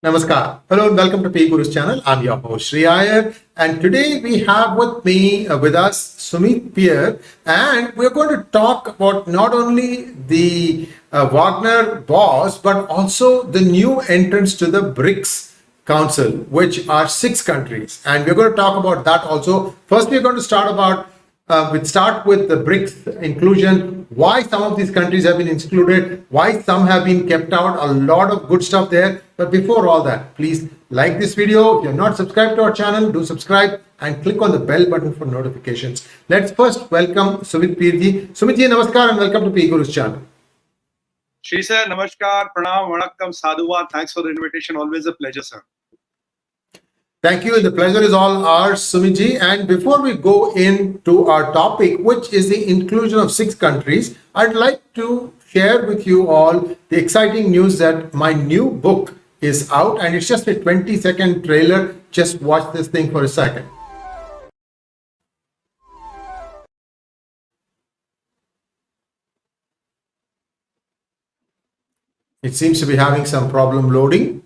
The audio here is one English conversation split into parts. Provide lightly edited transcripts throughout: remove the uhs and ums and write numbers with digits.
Namaskar. Hello and welcome to PGurus channel. I'm your host Sree Iyer, and today we have with us Sumit Peer, and we're going to talk about not only the Wagner boss but also the new entrants to the BRICS Council, which are 6 countries, and we're going to talk about that also. First, we're going to start with the BRICS inclusion, why some of these countries have been included, why some have been kept out, a lot of good stuff there. But before all that, please like this video. If you're not subscribed to our channel, do subscribe and click on the bell button for notifications. Let's first welcome Sumit Peer ji. Sumit ji, namaskar and welcome to PGurus channel. Sri sir, namaskar, pranam, vanakkam, sadhuwa. Thanks for the invitation. Always a pleasure, sir. Thank you. The pleasure is all ours, Sumit ji. And before we go into our topic, which is the inclusion of 6 countries, I'd like to share with you all the exciting news that my new book is out, and it's just a 20-second trailer. Just watch this thing for a second. It seems to be having some problem loading.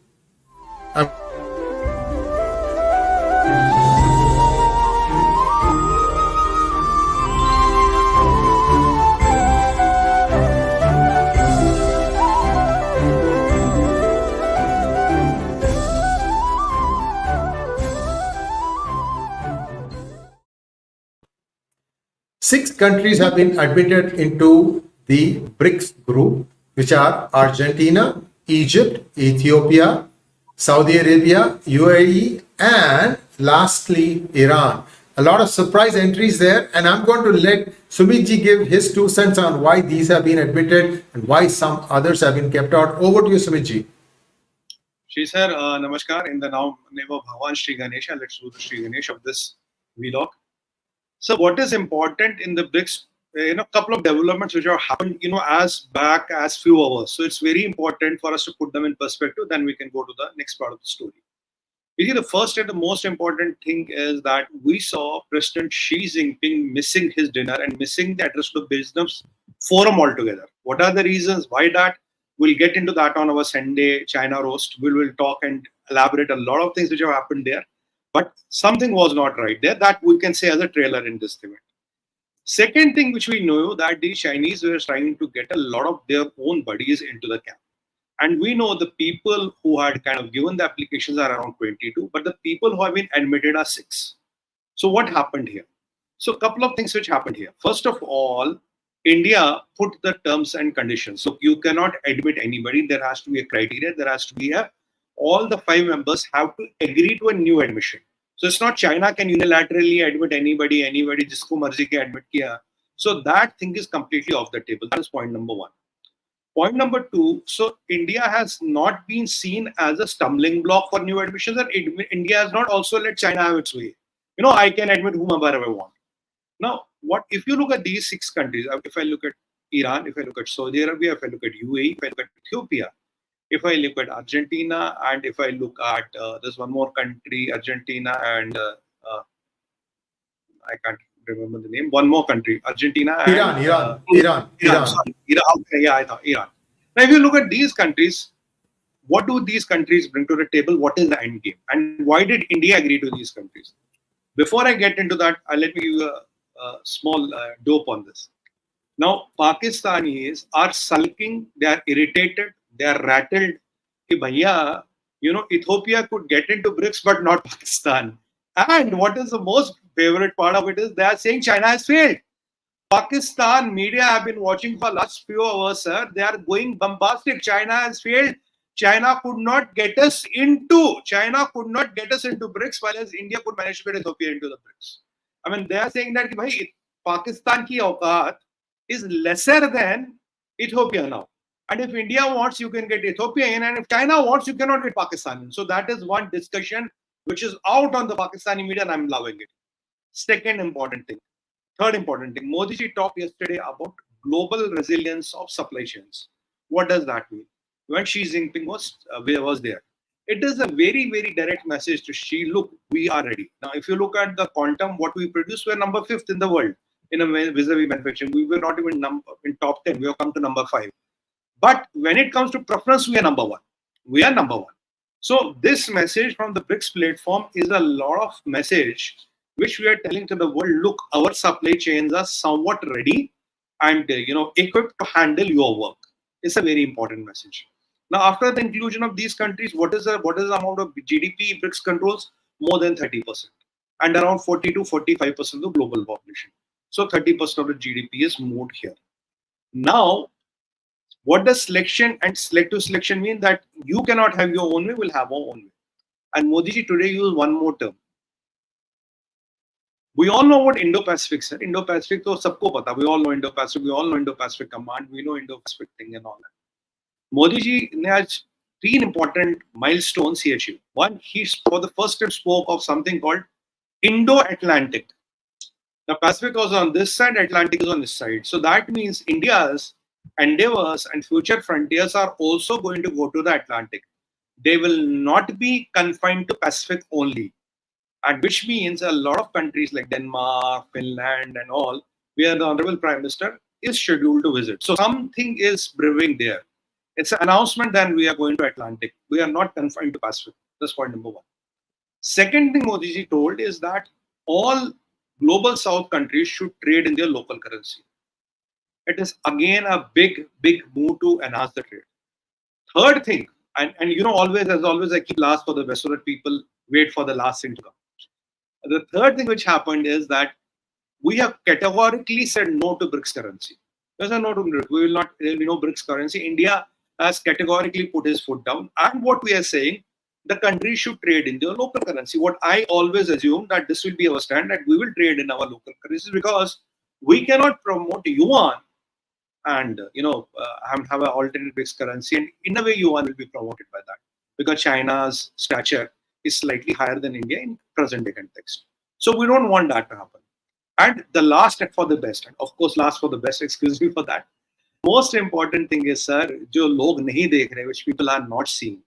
6 countries have been admitted into the BRICS group, which are Argentina, Egypt, Ethiopia, Saudi Arabia, UAE, and lastly, Iran. A lot of surprise entries there, and I'm going to let Sumit ji give his 2 cents on why these have been admitted and why some others have been kept out. Over to you, Sumit ji. Shri sir, namaskar. In the name of Bhagwan Sri Ganesha, let's do the Sri Ganesh of this vlog. So what is important in the BRICS, couple of developments which have happened, as back as few hours. So it's very important for us to put them in perspective. Then we can go to the next part of the story. You see, the first and the most important thing is that we saw President Xi Jinping missing his dinner and missing the address to the business forum altogether. What are the reasons? Why that? We'll get into that on our Sunday China roast. We will talk and elaborate a lot of things which have happened there. But something was not right there, that we can say as a trailer in this event. Second thing which we know, that the Chinese were trying to get a lot of their own buddies into the camp. And we know the people who had kind of given the applications are around 22, but the people who have been admitted are 6. So what happened here? So a couple of things which happened here. First of all, India put the terms and conditions. So you cannot admit anybody. There has to be a criteria. There has to be all the 5 members have to agree to a new admission. So it's not China can unilaterally admit anybody jisko marzi ke admit kiya. So that thing is completely off the table. That is point number 1. Point number 2, so India has not been seen as a stumbling block for new admissions, and India has not also let China have its way. I can admit whomever I want. Now, what if you look at these 6 countries, if I look at Iran, if I look at Saudi Arabia, if I look at UAE, if I look at Ethiopia, if I look at Argentina, and if I look at there's one more country, Argentina, and I can't remember the name. One more country, Argentina, and Iran. Okay, yeah, I thought Iran. Now, if you look at these countries, what do these countries bring to the table? What is the end game, and why did India agree to these countries? Before I get into that, let me give you a small dope on this. Now, Pakistanis are sulking. They are irritated. They are rattled. Ki bhaiya, Ethiopia could get into BRICS, but not Pakistan. And what is the most favorite part of it is they are saying China has failed. Pakistan media have been watching for last few hours, sir. They are going bombastic. China has failed. China could not get us into BRICS, whereas India could manage to get Ethiopia into the BRICS. I mean, they are saying that Pakistan ki awqat is lesser than Ethiopia now. And if India wants, you can get Ethiopia in. And if China wants, you cannot get Pakistan in. So that is one discussion which is out on the Pakistani media, and I'm loving it. Second important thing. Third important thing. Modi ji talked yesterday about global resilience of supply chains. What does that mean? When Xi Jinping was there, it is a very, very direct message to Xi, look, we are ready. Now, if you look at the quantum, what we produce, we're number 5th in the world in a vis-a-vis manufacturing. We were not even in top 10. We have come to number 5. But when it comes to preference, we are number 1. We are number 1. So this message from the BRICS platform is a lot of message which we are telling to the world, look, our supply chains are somewhat ready and equipped to handle your work. It's a very important message. Now, after the inclusion of these countries, what is the amount of GDP BRICS controls? More than 30%, and around 40 to 45% of the global population. So 30% of the GDP is moved here. Now, what does selection and selective selection mean? That you cannot have your own way, we'll have our own way. And Modi ji today used one more term. We all know what Indo-Pacific is. Indo-Pacific to sabko pata. We all know Indo-Pacific. We all know Indo-Pacific Command. We know Indo-Pacific thing and all that. Modi ji has 3 important milestones he achieved. One, he for the first time spoke of something called Indo-Atlantic. The Pacific was on this side, Atlantic is on this side. So that means India's endeavors and future frontiers are also going to go to the Atlantic. They will not be confined to Pacific only. And which means a lot of countries like Denmark, Finland and all, where the Honorable Prime Minister is scheduled to visit. So something is brewing there. It's an announcement that we are going to Atlantic. We are not confined to Pacific. That's point number 1. Second thing Modi ji told is that all global South countries should trade in their local currency. It is again a big move to enhance the trade. Third thing, and always as always I keep last for the best so that people wait for the last thing to come. The third thing which happened is that we have categorically said no to BRICS currency. There's a no to BRICS. We will not BRICS currency. India has categorically put his foot down. And what we are saying, the country should trade in their local currency. What I always assume that this will be our stand, that we will trade in our local currency, because we cannot promote Yuan and have an alternate BRICS currency. And in a way, Yuan will be promoted by that, because China's stature is slightly higher than India in present day context. So we don't want that to happen. And the last for the best, and of course last for the best, excuse me for that. Most important thing is, sir, jo log nahi dekh rahe, which people are not seeing,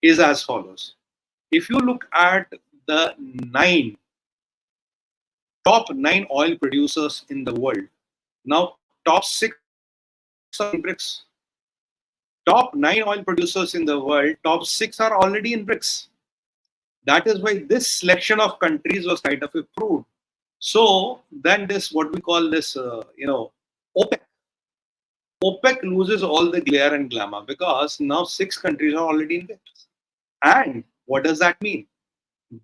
is as follows. If you look at the top 9 oil producers in the world, now top 6 are in BRICS. Top 9 oil producers in the world, top 6 are already in BRICS. That is why this selection of countries was kind of approved. So then this, what we call this, OPEC. OPEC loses all the glare and glamour because now 6 countries are already in BRICS. And what does that mean?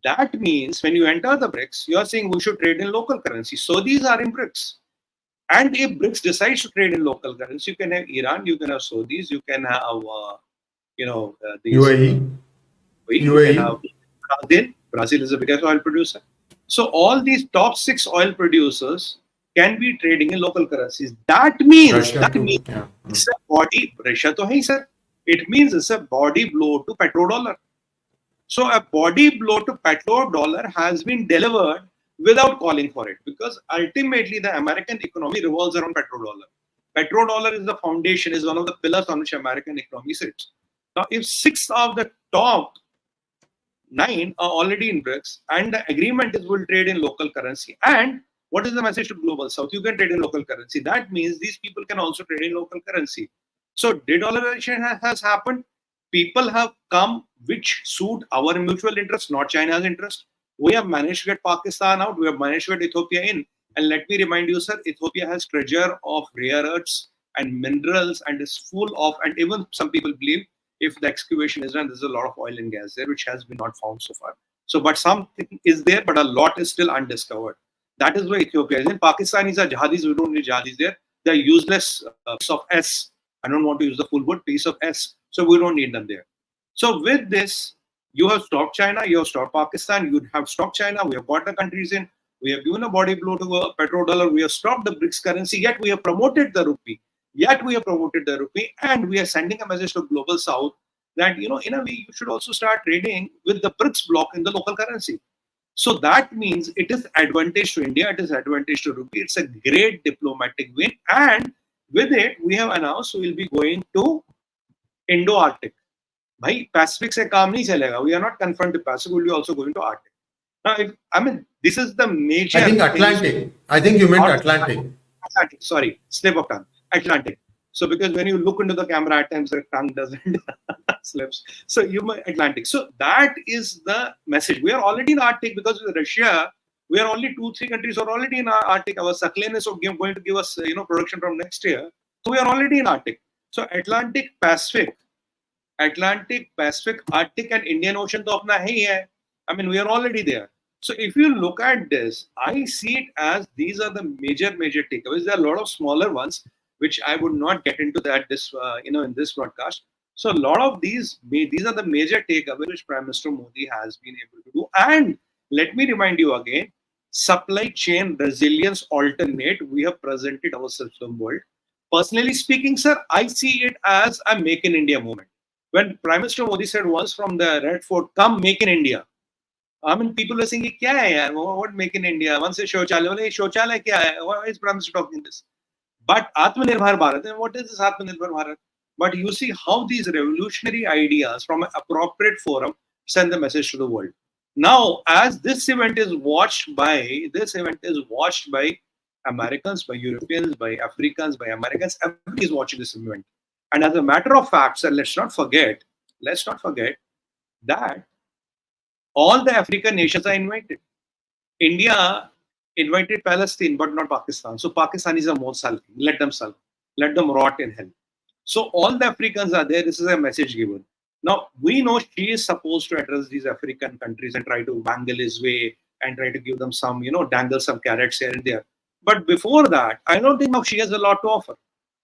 That means when you enter the BRICS, you are saying we should trade in local currency. So these are in BRICS. And if BRICS decides to trade in local currency, you can have Iran, you can have Saudis, you can have, these, UAE. You can have Brazil. Brazil is the biggest oil producer. So all these top 6 oil producers can be trading in local currencies. That means it's a body. Russia to hai, sir. It means it's a body blow to petrodollar. So a body blow to petrodollar has been delivered without calling for it, because ultimately the American economy revolves around petrodollar. Petrodollar is the foundation, is one of the pillars on which American economy sits. Now, if 6 of the top 9 are already in BRICS and the agreement is we'll trade in local currency, and what is the message to global South? You can trade in local currency. That means these people can also trade in local currency. So de-dollarization has happened. People have come which suit our mutual interest, not China's interest. We have managed to get Pakistan out. We have managed to get Ethiopia in. And let me remind you, sir, Ethiopia has treasure of rare earths and minerals and is full of, and even some people believe if the excavation is done, there's a lot of oil and gas there, which has been not found so far. So, but something is there, but a lot is still undiscovered. That is why Ethiopia is in. Pakistanis are jihadis. We don't need jihadis there. They're useless piece of S. I don't want to use the full word, piece of S. So we don't need them there. So with this, you have stopped China, you have stopped Pakistan, you have stopped China, we have got the countries in, we have given a body blow to a petrodollar, we have stopped the BRICS currency, yet we have promoted the rupee. And we are sending a message to global South that, in a way, you should also start trading with the BRICS bloc in the local currency. So that means it is advantage to India, it is advantage to rupee. It's a great diplomatic win. And with it, we have announced we will be going to Indo-Arctic. Bhai, Pacific se kaam nahi chalega. We are not confined to Pacific, we will be also going to Arctic. Now, this is the major... I think Atlantic. I think you meant Atlantic. Atlantic, sorry, slip of tongue. Atlantic. So because when you look into the camera, at times the tongue doesn't slips. So you might Atlantic. So that is the message. We are already in Arctic because with Russia, we are only 2-3 countries are already in Arctic. Our Sakhalin is going to give us production from next year. So we are already in Arctic. So Atlantic, Pacific, Arctic and Indian Ocean to apna hai hai. I mean, we are already there. So if you look at this, I see it as these are the major takeaways. There are a lot of smaller ones, which I would not get into that in this broadcast. So a lot of these are the major takeaways which Prime Minister Modi has been able to do. And let me remind you again, supply chain resilience alternate, we have presented ourselves to the world. Personally speaking, sir, I see it as a Make in India movement. When Prime Minister Modi said once from the Red Fort, come Make in India. I mean, people are saying, kya hai yaar? What Make in India? Once say Shauchalaya, Shauchalaya kya hai? Why is Prime Minister talking this? But Atmanirbhar Bharat, and what is this Atmanirbhar Bharat? But you see how these revolutionary ideas from an appropriate forum send the message to the world. Now, as this event is watched by Americans, by Europeans, by Africans, by Americans, everybody is watching this event. And as a matter of fact, sir, let's not forget that all the African nations are invited. India invited Palestine, but not Pakistan. So Pakistanis are more sulking. Let them sulk. Let them rot in hell. So all the Africans are there. This is a message given. Now, we know she is supposed to address these African countries and try to wangle his way and try to give them some, dangle some carrots here and there. But before that, I don't think now she has a lot to offer.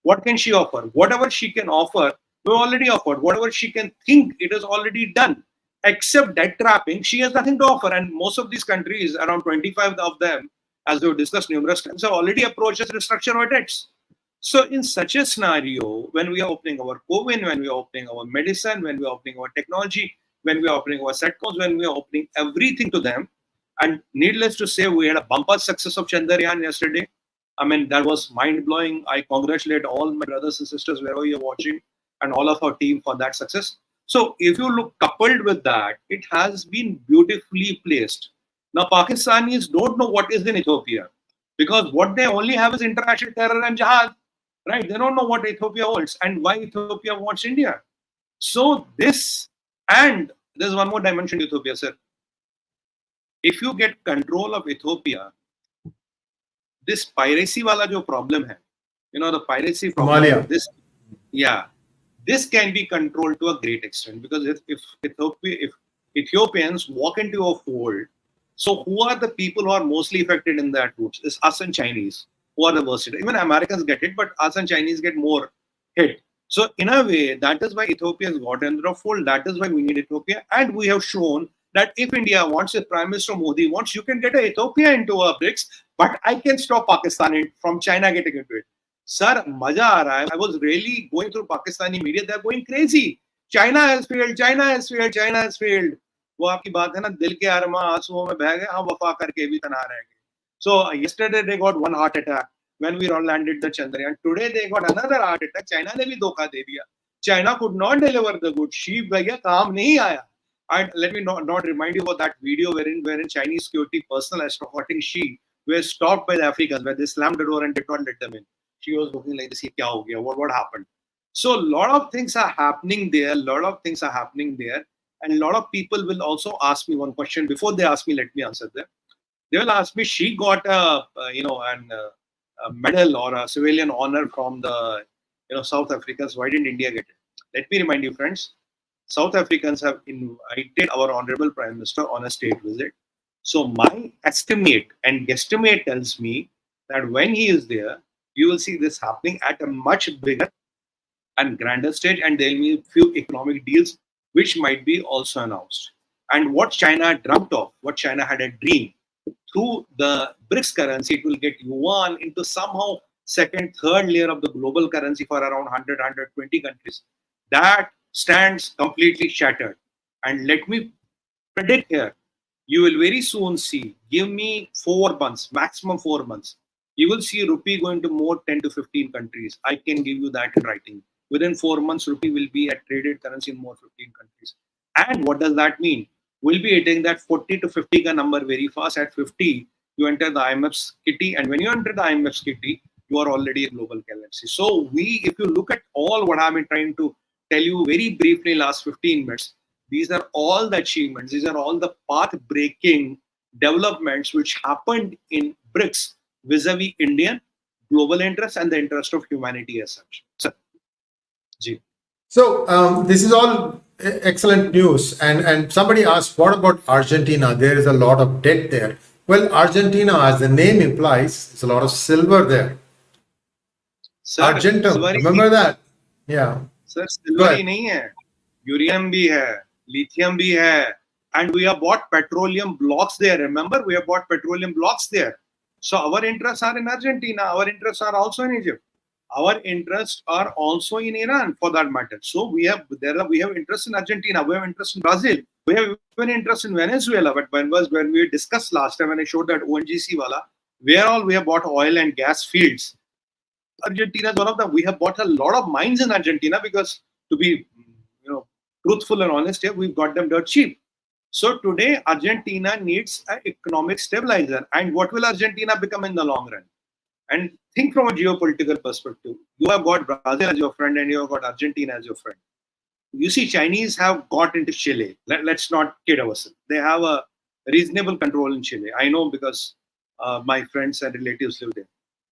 What can she offer? Whatever she can offer, we already offered. Whatever she can think, it is already done. Except debt trapping, she has nothing to offer. And most of these countries, around 25 of them, as we've discussed numerous times, have already approached us to restructure our debts. So in such a scenario, when we are opening our COVID, when we are opening our medicine, when we are opening our technology, when we are opening our setcoms, when we are opening everything to them, and needless to say, we had a bumper success of Chandrayaan yesterday. I mean, that was mind-blowing. I congratulate all my brothers and sisters wherever you're watching and all of our team for that success. So if you look coupled with that, it has been beautifully placed. Now, Pakistanis don't know what is in Ethiopia because what they only have is international terror and jihad, right? They don't know what Ethiopia holds and why Ethiopia wants India. So this, and there's one more dimension to Ethiopia, sir. If you get control of Ethiopia, this piracy wala jo problem hai, the piracy problem, Somalia. This can be controlled to a great extent because if Ethiopians walk into a fold, so who are the people who are mostly affected in that route? It's us and Chinese who are the worst hit. Even Americans get hit, but us and Chinese get more hit. So in a way, that is why Ethiopia has got into a fold. That is why we need Ethiopia. And we have shown that if India wants, if Prime Minister Modi wants, you can get Ethiopia into a BRICS, but I can stop Pakistan from China getting into it. Sir, maja aa raha hai. I was really going through Pakistani media. They're going crazy. China has failed. China has failed. China has failed. वो आपकी बात है ना दिल के अरमा आंसुओं में बह गए हम वफा करके भी तना रह गए. So yesterday they got one heart attack when we all landed the Chandrayaan. Today they got another heart attack. China ने भी धोखा दे दिया. China could not deliver the goods. Sheep भैया काम नहीं आया. And let me not remind you about that video wherein Chinese security personnel escorting Xi were stopped by the Africans, where they slammed the door and did not let them in. She was looking like this. Kya ho gaya? What happened? So a lot of things are happening there. And a lot of people will also ask me one question. Before they ask me, let me answer them. They will ask me, she got a medal or a civilian honor from the South Africans. Why didn't India get it? Let me remind you, friends. South Africans have invited our Honorable Prime Minister on a state visit. So my estimate and guesstimate tells me that when he is there, you will see this happening at a much bigger and grander stage, and there will be a few economic deals which might be also announced. And what China dreamt of, what China had a dream, through the BRICS currency, it will get Yuan into somehow second, third layer of the global currency for around 100, 120 countries. That stands completely shattered. And let me predict here, you will very soon see, give me 4 months, maximum 4 months. You will see rupee going to more 10 to 15 countries. I can give you that in writing. Within 4 months, rupee will be a traded currency in more 15 countries. And what does that mean? We'll be hitting that 40 to 50 ka number very fast. At 50, you enter the IMF's kitty. And when you enter the IMF's kitty, you are already a global currency. So if you look at all what I've been trying to tell you very briefly last 15 minutes, these are all the achievements, these are all the path-breaking developments which happened in BRICS vis-a-vis Indian global interest and the interest of humanity as such. So, this is all excellent news. And somebody asked, what about Argentina? There is a lot of debt there. Well, Argentina, as the name implies, there's a lot of silver there. Sir, Argentum, remember that? Yeah. Sir, silver ही नहीं है, uranium भी है, lithium भी है, and we have bought petroleum blocks there. Remember, we have bought petroleum blocks there. So our interests are in Argentina. Our interests are also in Egypt. Our interests are also in Iran, for that matter. So we have interest in Argentina. We have interest in Brazil. We have even interest in Venezuela. But when we discussed last time, when I showed that 𝗤𝙁𝘗𝘁𝑚 wala, where all we have bought oil and gas fields, Argentina is one of them. We have bought a lot of mines in Argentina because, to be truthful and honest here, we've got them dirt cheap. So today, Argentina needs an economic stabilizer. And what will Argentina become in the long run? And think from a geopolitical perspective. You have got Brazil as your friend and you have got Argentina as your friend. You see, Chinese have got into Chile. Let's not kid ourselves. They have a reasonable control in Chile. I know because my friends and relatives live there.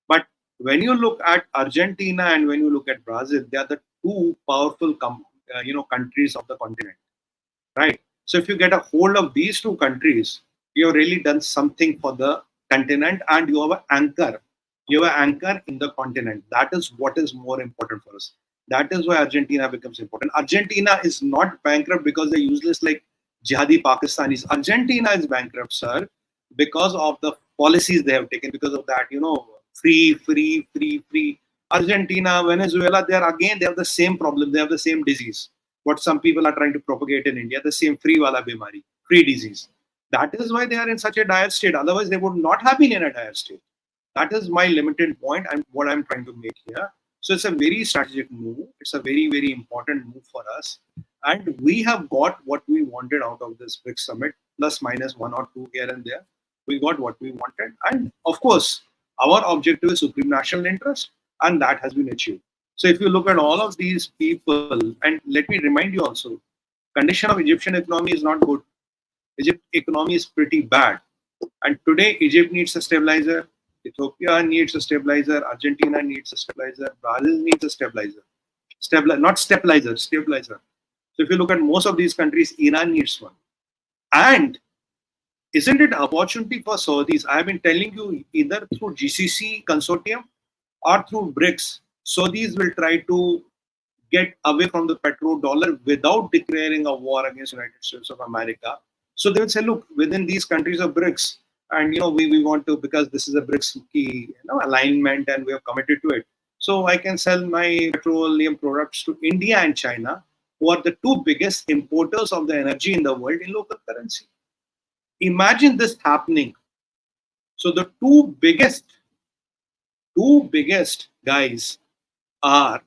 But when you look at Argentina and when you look at Brazil, they are the two powerful countries of the continent, right? So if you get a hold of these two countries, you have really done something for the continent, and you have an anchor. You have an anchor in the continent. That is what is more important for us. That is why Argentina becomes important. Argentina is not bankrupt because they're useless like jihadi Pakistanis. Argentina is bankrupt, sir, because of the policies they have taken, because of that, free. Argentina, Venezuela, they have the same problem. They have the same disease. What some people are trying to propagate in India, the same free wala bimari, free disease. That is why they are in such a dire state. Otherwise, they would not have been in a dire state. That is my limited point and what I'm trying to make here. So it's a very strategic move. It's a very, very important move for us. And we have got what we wanted out of this BRICS summit, plus minus 1 or 2 here and there. We got what we wanted. And of course, our objective is supreme national interest, and that has been achieved. So if you look at all of these people, and let me remind you also, condition of Egyptian economy is not good. Egypt economy is pretty bad. And today, Egypt needs a stabilizer. Ethiopia needs a stabilizer. Argentina needs a stabilizer. Brazil needs a stabilizer. Not stabilizer, stabilizer. So if you look at most of these countries, Iran needs one. And isn't it an opportunity for Saudis? I have been telling you, either through GCC consortium or through BRICS, Saudis will try to get away from the petrodollar without declaring a war against the United States of America. So they will say, look, within these countries of BRICS, and we want to, because this is a BRICS key alignment and we are committed to it. So I can sell my petroleum products to India and China, who are the two biggest importers of the energy in the world, in local currency. Imagine this happening. So the two biggest guys are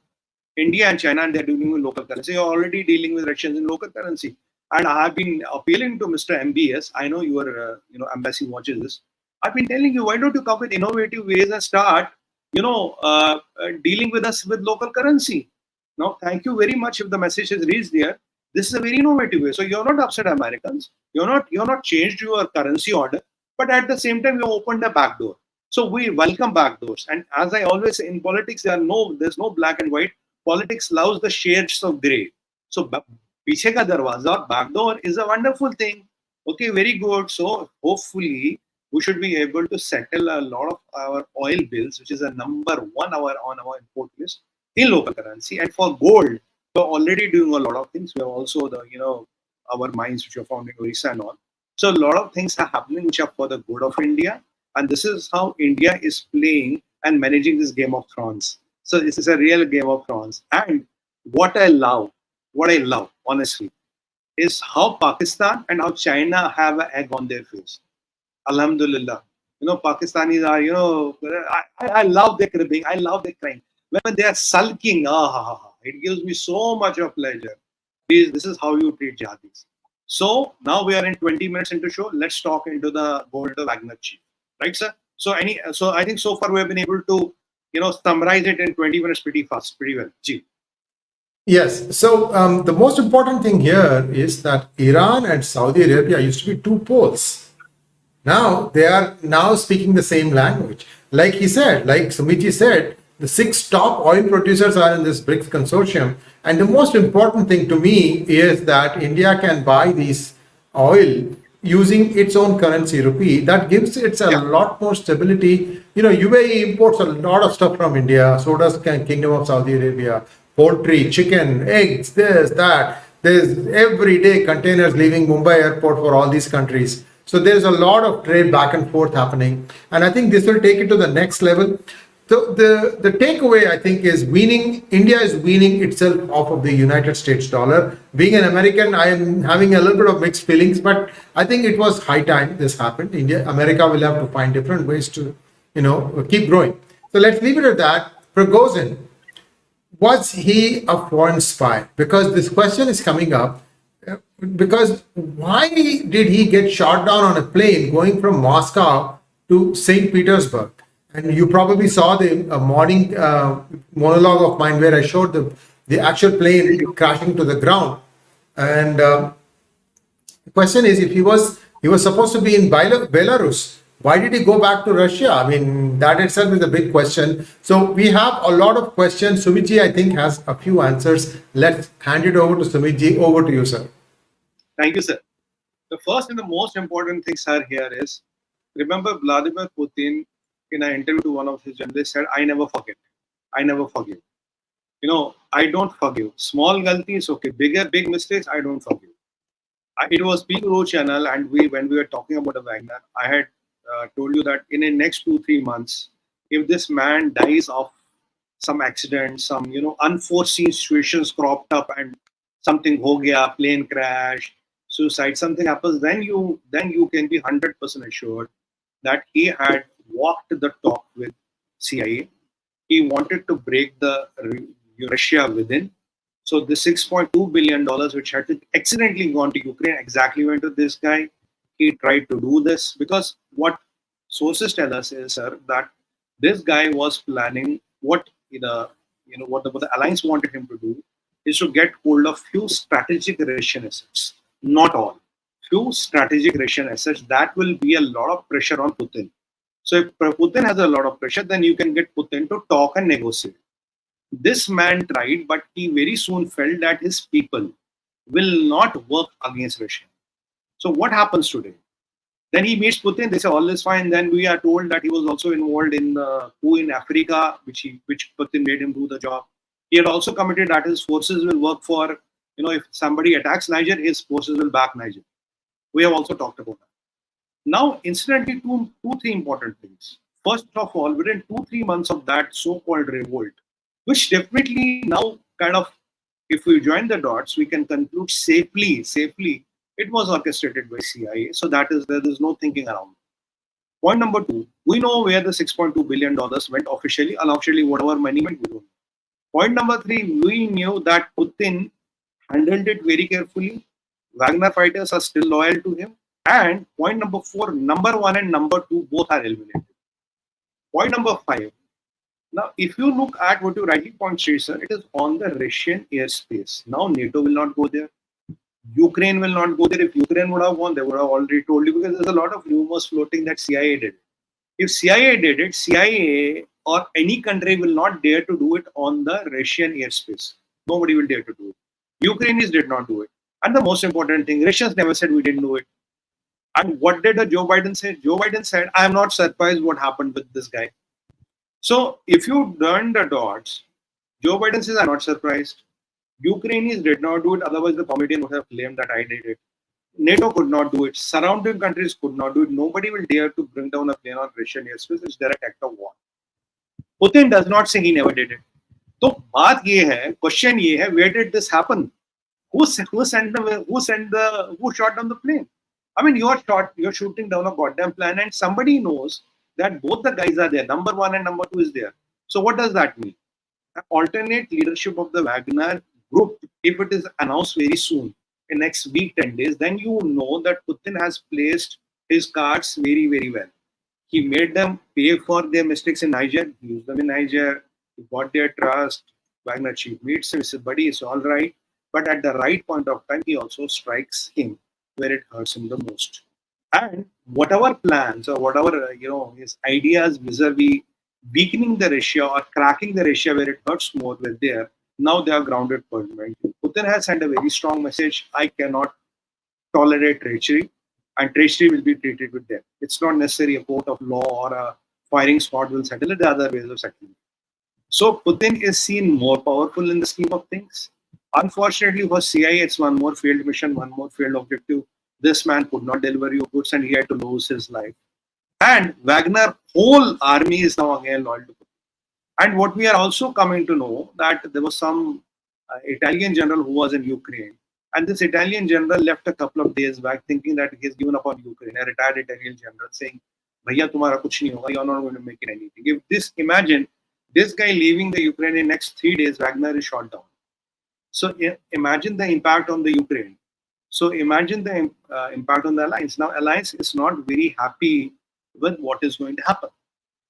India and China, and they're dealing with local currency. You're already dealing with Russians in local currency. And I have been appealing to Mr. MBS. I know your embassy watches this. I've been telling you, why don't you come with innovative ways and start, dealing with us with local currency? Now, thank you very much if the message has reached there. This is a very innovative way. So you're not upset Americans. You're not changed your currency order, but at the same time, you opened a back door. So we welcome back doors. And as I always say, in politics, there's no black and white. Politics loves the shades of gray. So 𝗤𝗃𝗍 𝗪𝑎𝑧𝑎, backdoor, is a wonderful thing. Okay, very good. So hopefully we should be able to settle a lot of our oil bills, which is a number one on our import list, in local currency. And for gold, we're already doing a lot of things. We have also our mines which are found in Orissa and all. So a lot of things are happening which are for the good of India. And this is how India is playing and managing this Game of Thrones. So this is a real Game of Thrones. And what I love, honestly, is how Pakistan and how China have an egg on their face. Alhamdulillah. Pakistanis are, I love their cribbing. I love their crying. When they are sulking, it gives me so much of pleasure. This is how you treat jihadis. So now we are in 20 minutes into show. Let's talk into the Wagner Chief. Right, sir? So I think so far we have been able to summarize it in 20 minutes pretty fast, pretty well. Ji. Yes. So the most important thing here is that Iran and Saudi Arabia used to be two poles. Now they are now speaking the same language. Like he said, like Sumit said, the 6 top oil producers are in this BRICS consortium. And the most important thing to me is that India can buy these oil using its own currency, rupee. That gives it a lot more stability. UAE imports a lot of stuff from India. So does Kingdom of Saudi Arabia. Poultry, chicken, eggs, this, that. There's every day containers leaving Mumbai airport for all these countries. So there's a lot of trade back and forth happening. And I think this will take it to the next level. So the takeaway, I think, is India is weaning itself off of the United States dollar. Being an American, I am having a little bit of mixed feelings, but I think it was high time this happened. America will have to find different ways to, keep growing. So let's leave it at that. Prigozhin, was he a foreign spy? Because this question is coming up. Because why did he get shot down on a plane going from Moscow to St. Petersburg? And you probably saw the morning monologue of mine where I showed the actual plane crashing to the ground. And the question is, if he was supposed to be in Belarus, why did he go back to Russia? I mean, that itself is a big question. So we have a lot of questions. Sumit, I think, has a few answers. Let's hand it over to Sumit. Over to you, sir. Thank you, sir. The first and the most important thing, sir, here is, remember Vladimir Putin in an interview to one of his journalists said, I never forget. I never forgive. I don't forgive. Small galti is okay. Big mistakes, I don't forgive. It was PGurus channel, and when we were talking about the Wagner, I had told you that in the next 2-3 months, if this man dies of some accident, some unforeseen situations cropped up and something ho gaya, plane crash, suicide, something happens, then you can be 100% assured that he had walked the talk with CIA. He wanted to break the Russia within. So the $6.2 billion, which had accidentally gone to Ukraine, exactly went to this guy. He tried to do this because what sources tell us is, sir, that this guy was planning what the alliance wanted him to do is to get hold of few strategic Russian assets, not all. Few strategic Russian assets that will be a lot of pressure on Putin. So if Putin has a lot of pressure, then you can get Putin to talk and negotiate. This man tried, but he very soon felt that his people will not work against Russia. So what happens today? Then he meets Putin, they say all is fine. Then we are told that he was also involved in the coup in Africa, which Putin made him do the job. He had also committed that his forces will work for, if somebody attacks Niger, his forces will back Niger. We have also talked about that. Now, incidentally, two, 3 important things. First of all, within 2-3 months of that so-called revolt, which definitely now kind of, if we join the dots, we can conclude safely, it was orchestrated by CIA. So there is no thinking around. Point number 2, we know where the $6.2 billion went officially, unofficially, whatever money went, we don't know. Point number 3, we knew that Putin handled it very carefully. Wagner fighters are still loyal to him. And point number 4, number 1 and number 2 both are eliminated. Point number 5. Now, if you look at what you rightly point, sir, it is on the Russian airspace. Now, NATO will not go there. Ukraine will not go there. If Ukraine would have gone, they would have already told you, because there's a lot of rumors floating that CIA did it. If CIA did it, CIA or any country will not dare to do it on the Russian airspace. Nobody will dare to do it. Ukrainians did not do it. And the most important thing, Russians never said we didn't do it. And what did Joe Biden say? Joe Biden said, I am not surprised what happened with this guy. So if you learn the dots, Joe Biden says, I'm not surprised. Ukrainians did not do it. Otherwise, the comedian would have claimed that I did it. NATO could not do it. Surrounding countries could not do it. Nobody will dare to bring down a plane on Russian airspace. It's direct act of war. Putin does not say he never did it. So, question ye hai, where did this happen? Who shot down the plane? I mean, you're shooting down a goddamn plane, and somebody knows that both the guys are there. Number 1 and number 2 is there. So what does that mean? An alternate leadership of the Wagner group, if it is announced very soon, in next week, 10 days, then you know that Putin has placed his cards very, very well. He made them pay for their mistakes in Niger. He used them in Niger. He got their trust. Wagner Chief meets him. He says, buddy, it's all right. But at the right point of time, he also strikes him where it hurts him the most. And whatever plans or whatever, his ideas vis-a-vis weakening the Russia or cracking the Russia where it hurts more were there, now they are grounded permanently. Putin has sent a very strong message. I cannot tolerate treachery, and treachery will be treated with death. It's not necessarily a court of law or a firing squad will settle it. There are other ways of settling it. So Putin is seen more powerful in the scheme of things. Unfortunately for CIA, it's one more failed mission, one more failed objective. This man could not deliver your goods and he had to lose his life. And Wagner whole army is now again loyal to Putin. And what we are also coming to know that there was some Italian general who was in Ukraine. And this Italian general left a couple of days back thinking that he has given up on Ukraine, a retired Italian general saying, Bhaiya, tumhara kuch nahi hoga, you're not going to make it anything. If this, imagine this guy leaving the Ukraine in next 3 days, Wagner is shot down. So imagine the impact on the Ukraine. So imagine the impact on the alliance. Now, alliance is not very happy with what is going to happen.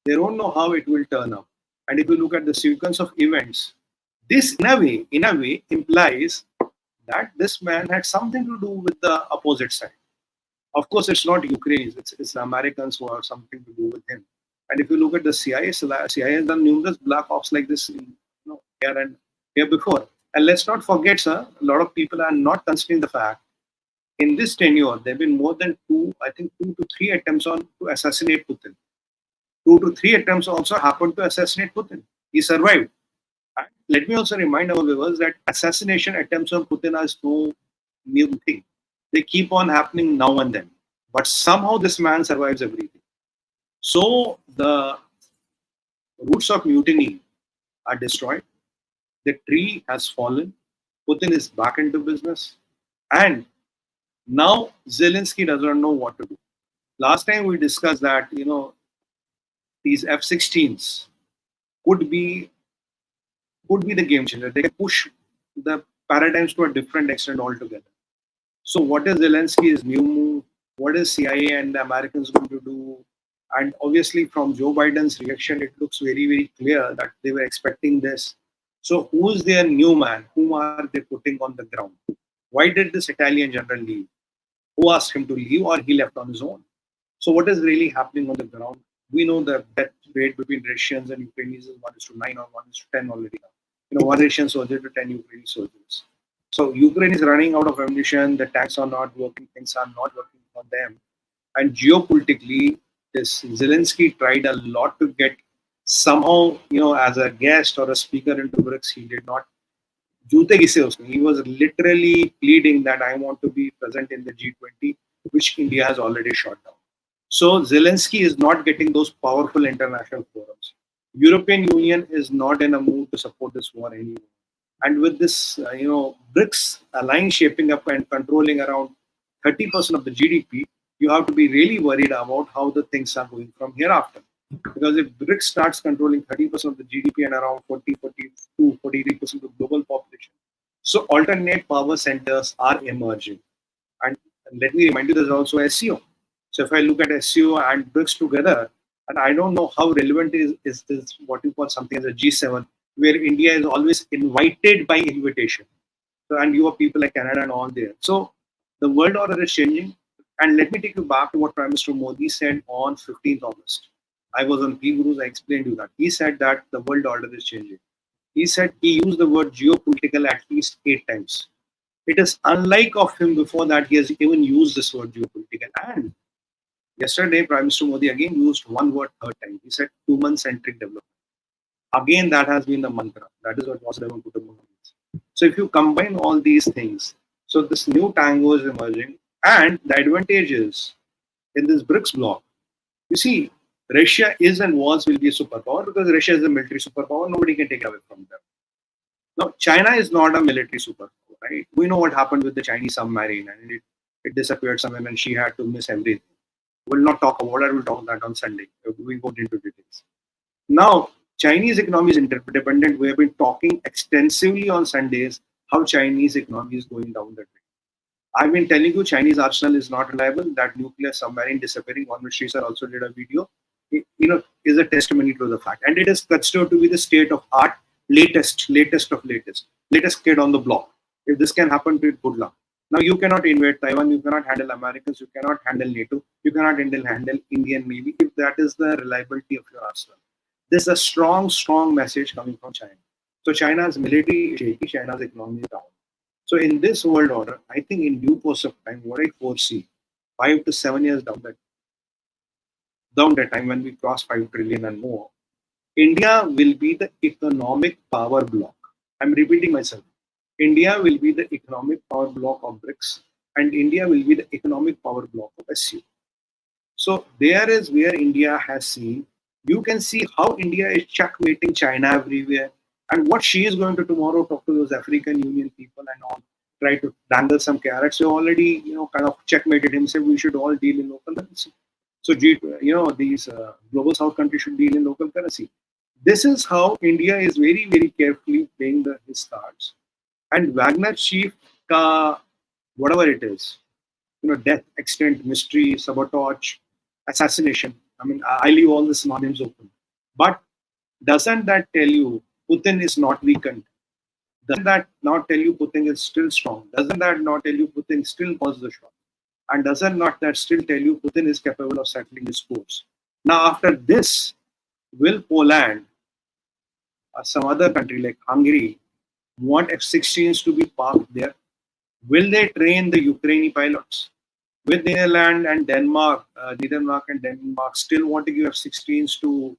They don't know how it will turn up. And if you look at the sequence of events, this in a way implies that this man had something to do with the opposite side. Of course, it's not Ukrainians, it's the Americans who have something to do with him. And if you look at the CIA, CIA has done numerous black ops like this here and here before. And let's not forget, sir, a lot of people are not considering the fact in this tenure, there have been more than 2 to 3 attempts to assassinate Putin. 2 to 3 attempts also happened to assassinate Putin. He survived. And let me also remind our viewers that assassination attempts on Putin are no new thing. They keep on happening now and then. But somehow this man survives everything. So the roots of mutiny are destroyed. The tree has fallen. Putin is back into business. And now Zelensky does not know what to do. Last time we discussed that, these F-16s could be the game changer. They can push the paradigms to a different extent altogether. So what is Zelensky's new move? What is CIA and the Americans going to do? And obviously from Joe Biden's reaction, it looks very, very clear that they were expecting this. So who's their new man? Whom are they putting on the ground? Why did this Italian general leave? Who asked him to leave, or he left on his own? So what is really happening on the ground? We know the death rate between Russians and Ukrainians is 1:9 or 1:10 already now. 1 Russian soldier to 10 Ukrainian soldiers. So Ukraine is running out of ammunition. The tanks are not working. Things are not working for them. And geopolitically, this Zelensky tried a lot to get somehow, as a guest or a speaker into BRICS. He did not. He was literally pleading that I want to be present in the G20, which India has already shot down. So Zelensky is not getting those powerful international forums. European Union is not in a mood to support this war anymore. And with this, BRICS alliance shaping up and controlling around 30% of the GDP, you have to be really worried about how the things are going from hereafter. Because if BRICS starts controlling 30% of the GDP and around 43% of global population, so alternate power centers are emerging. And let me remind you, there's also SCO. So if I look at SCO and BRICS together, and I don't know how relevant is this what you call something as a G7, where India is always invited by invitation. So, and you have people like Canada and all there. So the world order is changing. And let me take you back to what Prime Minister Modi said on 15th August. I was on PGurus, I explained you that. He said that the world order is changing. He said he used the word geopolitical at least 8 times. It is unlike of him before that he has even used this word geopolitical. And yesterday, Prime Minister Modi again used one word 3rd time. He said human-centric development. Again, that has been the mantra. That is what Vasudevan Kutumbakam means. So if you combine all these things, so this new tango is emerging. And the advantages in this BRICS bloc, you see, Russia is and was will be a superpower because Russia is a military superpower. Nobody can take it away from them. Now, China is not a military superpower, right? We know what happened with the Chinese submarine and it disappeared somewhere and she had to miss everything. We'll not talk about it. We'll talk about that on Sunday. We go into details. Now, Chinese economy is interdependent. We have been talking extensively on Sundays how Chinese economy is going down that way. I've been telling you Chinese arsenal is not reliable. That nuclear submarine disappearing, on which Sree sir also did a video. is a testimony to the fact. And it is considered to be the state of art, latest kid on the block. If this can happen to it, good luck. Now you cannot invade Taiwan, you cannot handle Americans, you cannot handle NATO, you cannot handle Indian Navy if that is the reliability of your arsenal. This is a strong message coming from China. So China's military is shaky, China's economy is down. So in this world order, I think in due course of time, what I foresee, 5 to 7 years down the time when we cross 5 trillion and more, India will be the economic power block. I'm repeating myself. India will be the economic power block of BRICS, and India will be the economic power block of SCO. So there is where India has seen, you can see how India is checkmating China everywhere, and what she is going to tomorrow talk to those African Union people and all, try to dangle some carrots. So already, kind of checkmated him, said we should all deal in local currency. So, these global South countries should deal in local currency. This is how India is very, very carefully playing his cards. And Wagner Chief, whatever it is, death, extent, mystery, sabotage, assassination. I mean, I leave all the synonyms open. But doesn't that tell you Putin is not weakened? Doesn't that not tell you Putin is still strong? Doesn't that not tell you Putin still calls the shot? And doesn't not that still tell you Putin is capable of settling his scores? Now, after this, will Poland or some other country like Hungary want F-16s to be parked there? Will they train the Ukrainian pilots? Will Netherlands and Denmark still want to give F-16s to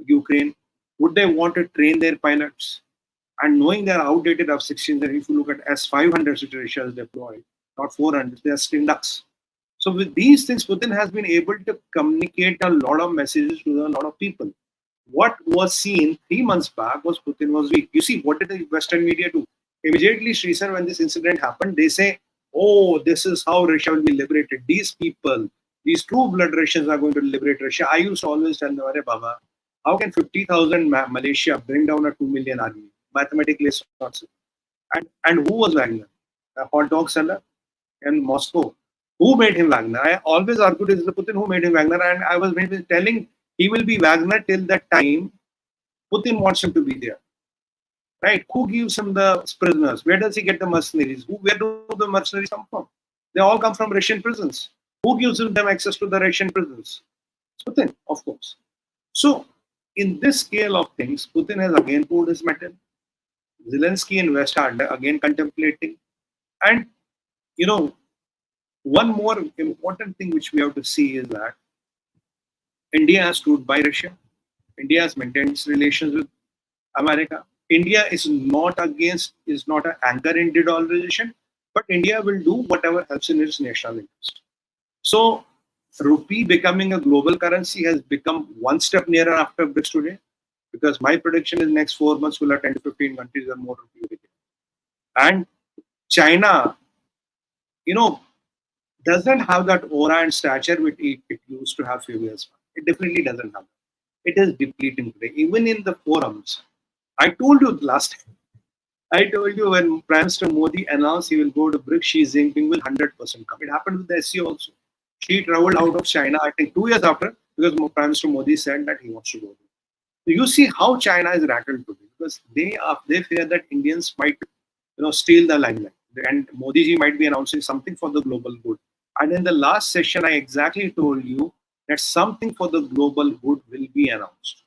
Ukraine? Would they want to train their pilots? And knowing their outdated F-16s, if you look at S-500 which Russia has deployed, not 400, they are still ducks. So with these things, Putin has been able to communicate a lot of messages to a lot of people. What was seen 3 months back was Putin was weak. You see, what did the Western media do? Immediately, Sree sir, when this incident happened, they say, oh, this is how Russia will be liberated. These people, these true-blood Russians are going to liberate Russia. I used to always tell them, Arey Baba, how can 50,000 Malaysia bring down a 2 million army? Mathematically, it's not so. And who was Wagner? A hot dog seller in Moscow. Who made him Wagner? I always argued it is the Putin who made him Wagner, and I was maybe telling he will be Wagner till that time Putin wants him to be there. Right? Who gives him the prisoners? Where does he get the mercenaries? Where do the mercenaries come from? They all come from Russian prisons. Who gives them access to the Russian prisons? Putin, of course. So, in this scale of things, Putin has again poured his metal. Zelensky and West are again contemplating. And, one more important thing which we have to see is that India has stood by Russia. India has maintained its relations with America. India is not an anchor in de-dollarization, but India will do whatever helps in its national interest. So, rupee becoming a global currency has become one step nearer after BRICS today, because my prediction is next 4 months we'll have 10 to 15 countries or more rupee. And China, doesn't have that aura and stature which it used to have few years back. It definitely doesn't have. It is depleting today. Even in the forums, I told you last time. I told you when Prime Minister Modi announced he will go to BRICS, Xi Jinping will 100% come. It happened with the SCO also. She traveled out of China, I think 2 years after, because Prime Minister Modi said that he wants to go there. So you see how China is rattled today, because they fear that Indians might steal the limelight. And Modi ji might be announcing something for the global good. And in the last session, I exactly told you that something for the global good will be announced.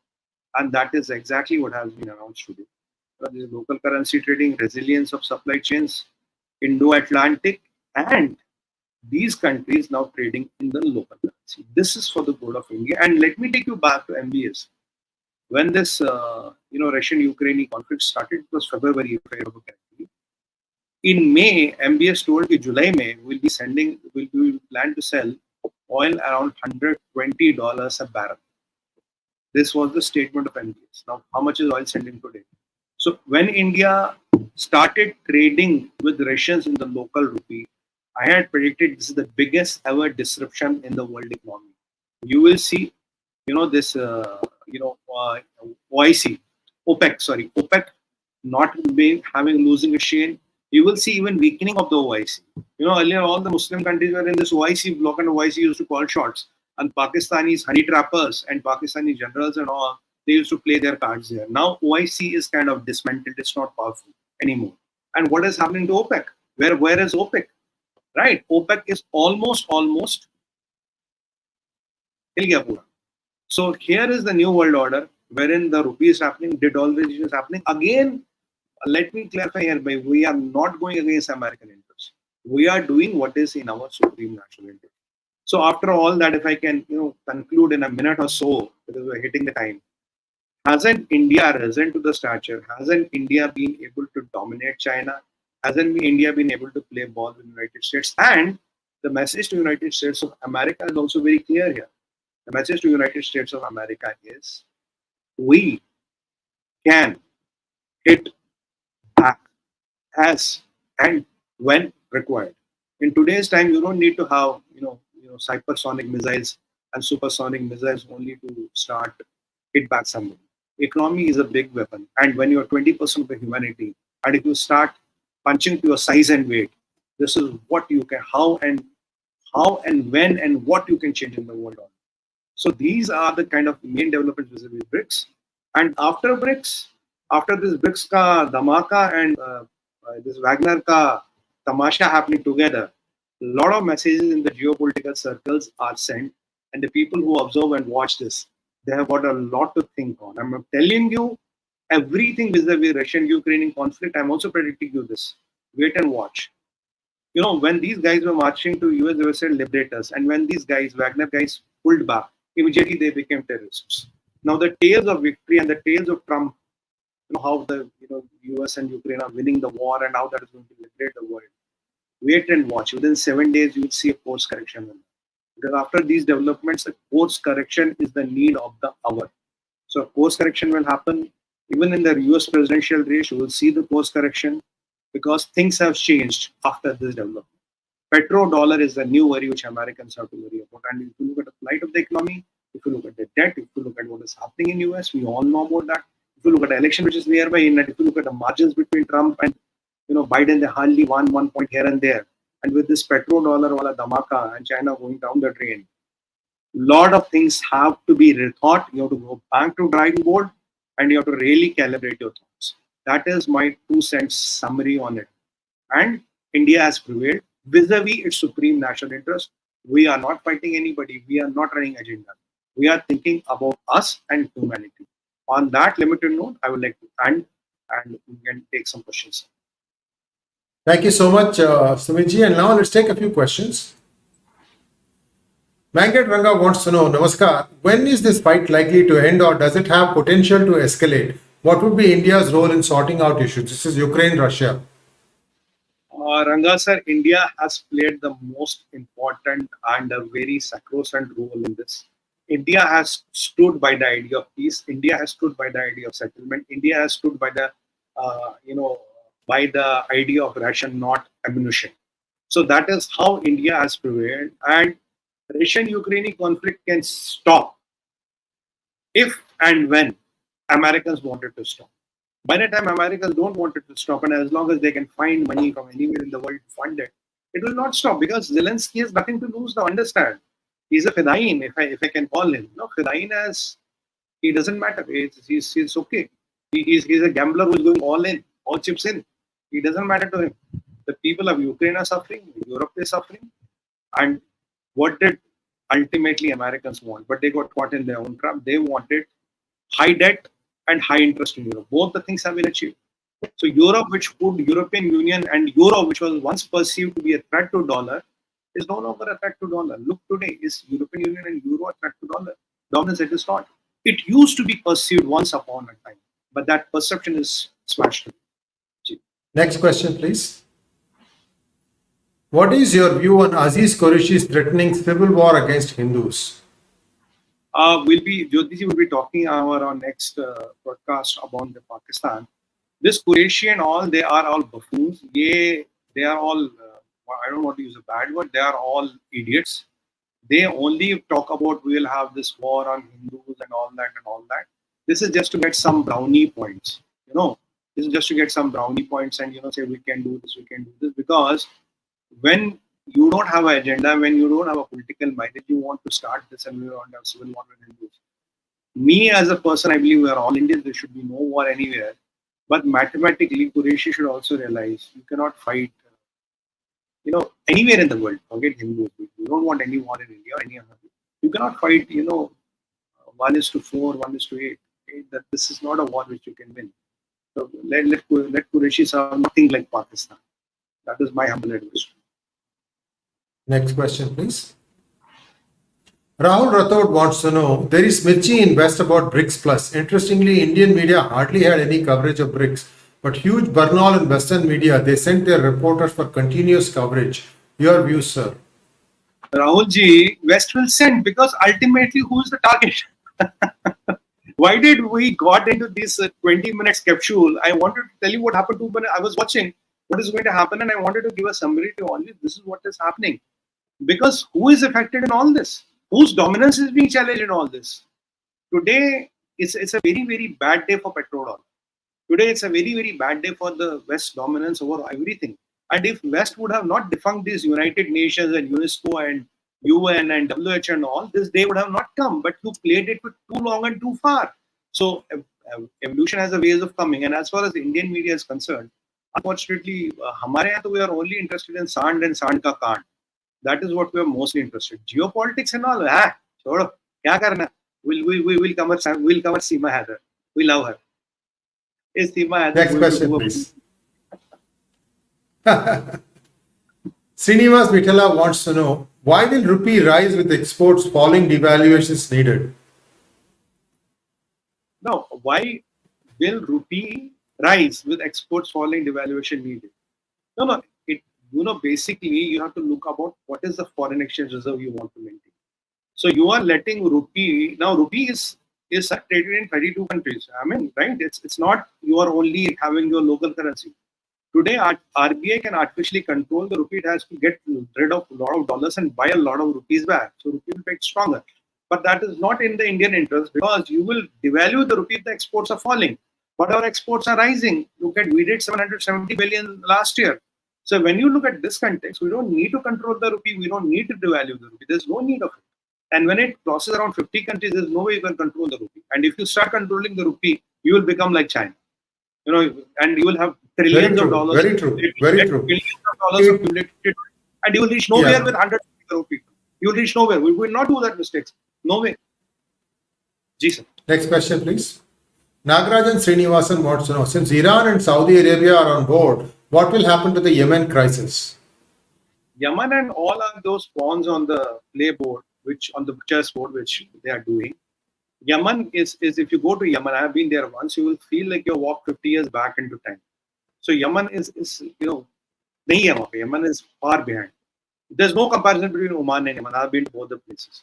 And that is exactly what has been announced today. There is local currency trading, resilience of supply chains, Indo-Atlantic, and these countries now trading in the local currency. This is for the good of India. And let me take you back to MBS. When this Russian-Ukrainian conflict started, it was February, if I remember correctly. In May, MBS told that July, May, we plan to sell oil around $120 a barrel. This was the statement of MBS. Now, how much is oil sending today? So, when India started trading with Russians in the local rupee, I had predicted this is the biggest ever disruption in the world economy. You will see, this, OPEC not losing a share. You will see even weakening of the OIC. Earlier all the Muslim countries were in this OIC block, and OIC used to call shots. And Pakistanis, honey trappers and Pakistani generals and all, they used to play their cards there. Now OIC is kind of dismantled. It's not powerful anymore. And what is happening to OPEC? Where is OPEC? Right? OPEC is almost hill gaya pura. So here is the new world order wherein the rupee is happening, de-dollarization is happening. Again, let me clarify here, we are not going against American interests. We are doing what is in our supreme national interest. So after all that, if I can conclude in a minute or so, because we're hitting the time, hasn't India risen to the stature? Hasn't India been able to dominate China? Hasn't India been able to play ball with the United States? And the message to United States of America is also very clear here. The message to United States of America is we can hit back as and when required. In today's time, you don't need to have hypersonic missiles and supersonic missiles only to start hit back somebody. Economy is a big weapon, and when you're 20% of the humanity, and if you start punching to your size and weight, this is what you can, how and when and what you can change in the world. So these are the kind of main developments vis-a-vis BRICS. And after BRICS, after this BRICS ka dhamaka and this Wagner ka tamasha happening together, a lot of messages in the geopolitical circles are sent, and the people who observe and watch this, they have got a lot to think on. I'm telling you, everything vis-a-vis Russian-Ukrainian conflict, I'm also predicting you this. Wait and watch. When these guys were marching to US, they were said liberators. And when these guys, Wagner guys, pulled back, immediately they became terrorists. Now the tales of victory and the tales of Trump, how the US and Ukraine are winning the war and how that is going to liberate the world. Wait and watch. Within 7 days, you will see a course correction. Because after these developments, a course correction is the need of the hour. So a course correction will happen. Even in the US presidential race, you will see the course correction because things have changed after this development. Petrodollar is the new worry which Americans have to worry about. And if you look at the plight of the economy, if you look at the debt, if you look at what is happening in US, we all know about that. If you look at the election which is nearby, and if you look at the margins between Trump and Biden, they hardly won 1 point here and there. And with this petrodollar wala dhamaka and China going down the drain, lot of things have to be rethought. You have to go back to drawing board and you have to really calibrate your thoughts. That is my 2 cents summary on it. And India has prevailed vis-a-vis its supreme national interest. We are not fighting anybody. We are not running agenda. We are thinking about us and humanity. On that limited note, I would like to end and we can take some questions. Thank you so much, Sumitji. And now let's take a few questions. Mangat Ranga wants to know, Namaskar, when is this fight likely to end or does it have potential to escalate? What would be India's role in sorting out issues? This is Ukraine-Russia. Ranga sir, India has played the most important and a very sacrosanct role in this. India has stood by the idea of peace. India has stood by the idea of settlement. India has stood by the, by the idea of ration, not ammunition. So that is how India has prevailed. And Russian-Ukrainian conflict can stop if and when Americans want it to stop. By the time Americans don't want it to stop, and as long as they can find money from anywhere in the world to fund it, it will not stop because Zelensky has nothing to lose now. Understand? He's a 𝗣𝗽𝗍, if I can call him. No, 𝗣𝗍𝗍 has, he doesn't matter. He's okay. He's a gambler who's going all in, all chips in. It doesn't matter to him. The people of Ukraine are suffering, Europe is suffering. And what did ultimately Americans want? But they got caught in their own trap. They wanted high debt and high interest in Europe. Both the things have been achieved. So Europe, which put European Union and Euro, which was once perceived to be a threat to dollar, is no longer a threat to dollar. Look today, is European Union and Euro a threat to dollar? Dominance, it is not. It used to be perceived once upon a time, but that perception is smashed. Next question, please. What is your view on Aziz Qureshi's threatening civil war against Hindus? Jyotiji will be talking on our next podcast about the Pakistan. This Qureshi and all, they are all buffoons. They are all, I don't want to use a bad word, they are all idiots. They only talk about we will have this war on Hindus and all that. This is just to get some brownie points. This is just to get some brownie points and say we can do this, because when you don't have an agenda, when you don't have a political mindset, you want to start this and we want to have civil war with Hindus. Me as a person, I believe we are all Indians. There should be no war anywhere. But mathematically, Qureshi should also realize you cannot fight, anywhere in the world. Forget Hindus. You don't want any war in India or any other. You cannot fight, 1:4, 1:8. Okay? That this is not a war which you can win. So let Qureshi serve nothing like Pakistan. That is my humble advice. Next question, please. Rahul Rathod wants to know, there is smirchi in West about BRICS Plus. Interestingly, Indian media hardly had any coverage of BRICS, but huge burnall in Western media. They sent their reporters for continuous coverage. Your views, sir? Rahul ji, West will send because ultimately who is the target? Why did we got into this 20 minutes capsule? I wanted to tell you what happened to when I was watching what is going to happen, and I wanted to give a summary to all this. This is what is happening. Because who is affected in all this? Whose dominance is being challenged in all this? Today, it's a very, very bad day for petrol. Today, it's a very, very bad day for the West dominance over everything. And if West would have not defunct these United Nations and UNESCO and UN and WHO and all, this day would have not come. But you played it for too long and too far. So evolution has a ways of coming. And as far as the Indian media is concerned, unfortunately, we are only interested in sand and sand ka kand. That is what we are mostly interested. Geopolitiks and all, chodo, kya karna? We'll cover Sree Iyer. We love her. Is Sree Iyer. Next question, please. Srinivas Vitala wants to know, why will rupee rise with exports falling, devaluations needed? No, why will rupee rise with exports falling, devaluation needed? No, basically you have to look about what is the foreign exchange reserve you want to maintain. So you are letting rupee, now rupee is traded in 32 countries. I mean, right? It's not you are only having your local currency. Today, RBI can artificially control the rupee. It has to get rid of a lot of dollars and buy a lot of rupees back. So rupee will get stronger. But that is not in the Indian interest because you will devalue the rupee if the exports are falling. But our exports are rising. Look at, we did 770 billion last year. So when you look at this context, we don't need to control the rupee. We don't need to devalue the rupee. There's no need of it. And when it crosses around 50 countries, there's no way you can control the rupee. And if you start controlling the rupee, you will become like China. And you will have trillions of dollars. Very true. Very true. Billions of dollars accumulated, and you will reach nowhere with 100 crore people. You will reach nowhere. We will not do that mistakes. No way. Ji, sir. Next question, please. Nagarajan Srinivasan wants to know, since Iran and Saudi Arabia are on board, what will happen to the Yemen crisis? Yemen and all of those pawns on the playboard, which on the chessboard, which they are doing. Yemen is if you go to Yemen, I have been there once, you will feel like you walked 50 years back into time. So Yemen is Yemen is far behind. There's no comparison between Oman and Yemen. I have been to both the places.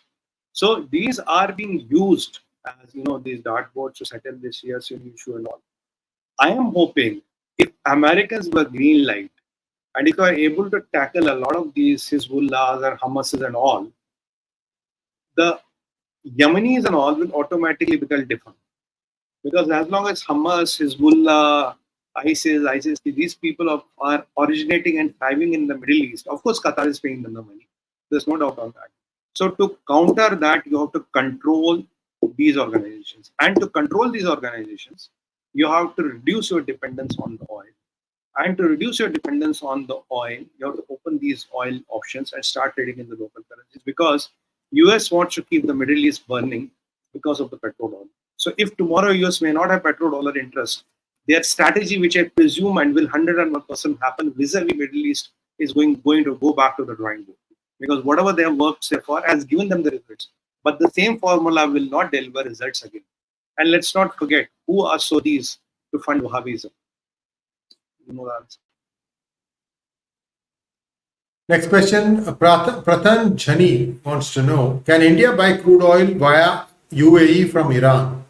So these are being used as these dartboards to settle this year's issue and all. I am hoping if Americans were green light and if you are able to tackle a lot of these Hezbollahs and Hamases and all, the Yemenis and all will automatically become different. Because as long as Hamas, Hezbollah, ISIS, these people are originating and thriving in the Middle East. Of course, Qatar is paying them the money. There's no doubt on that. So to counter that, you have to control these organizations. And to control these organizations, you have to reduce your dependence on the oil. And to reduce your dependence on the oil, you have to open these oil options and start trading in the local currencies. Because US wants to keep the Middle East burning because of the petrodollar. So if tomorrow US may not have petrodollar interest, their strategy, which I presume and will 101% happen vis-a-vis Middle East, is going to go back to the drawing board. Because whatever they have worked so far has given them the results. But the same formula will not deliver results again. And let's not forget, who are Saudis to fund Wahhabism? You know the answer. Next question, Prathan Jhani wants to know, can India buy crude oil via UAE from Iran?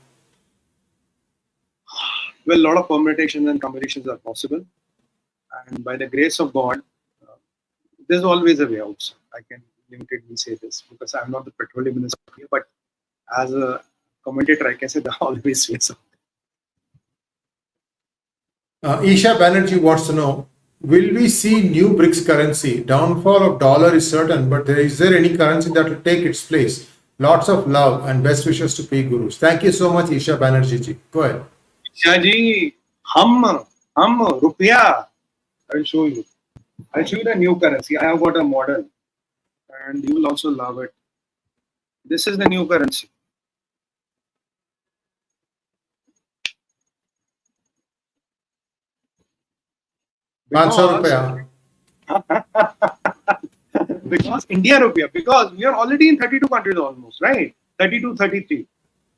Well, a lot of permutations and combinations are possible. And by the grace of God, there's always a way out. I can limitedly say this because I'm not the petroleum minister here, but as a commentator, I can say there are always ways out. Isha Banerjee wants to know, will we see new BRICS currency? Downfall of dollar is certain, but is there any currency that will take its place? Lots of love and best wishes to PGurus. Thank you so much, Isha Banerjee ji. Go ahead. Isha ji, hum rupiah. I'll show you. I'll show you the new currency. I have got a model, and you will also love it. This is the new currency. Because India rupiah, because we are already in 32 countries almost, right? 32, 33.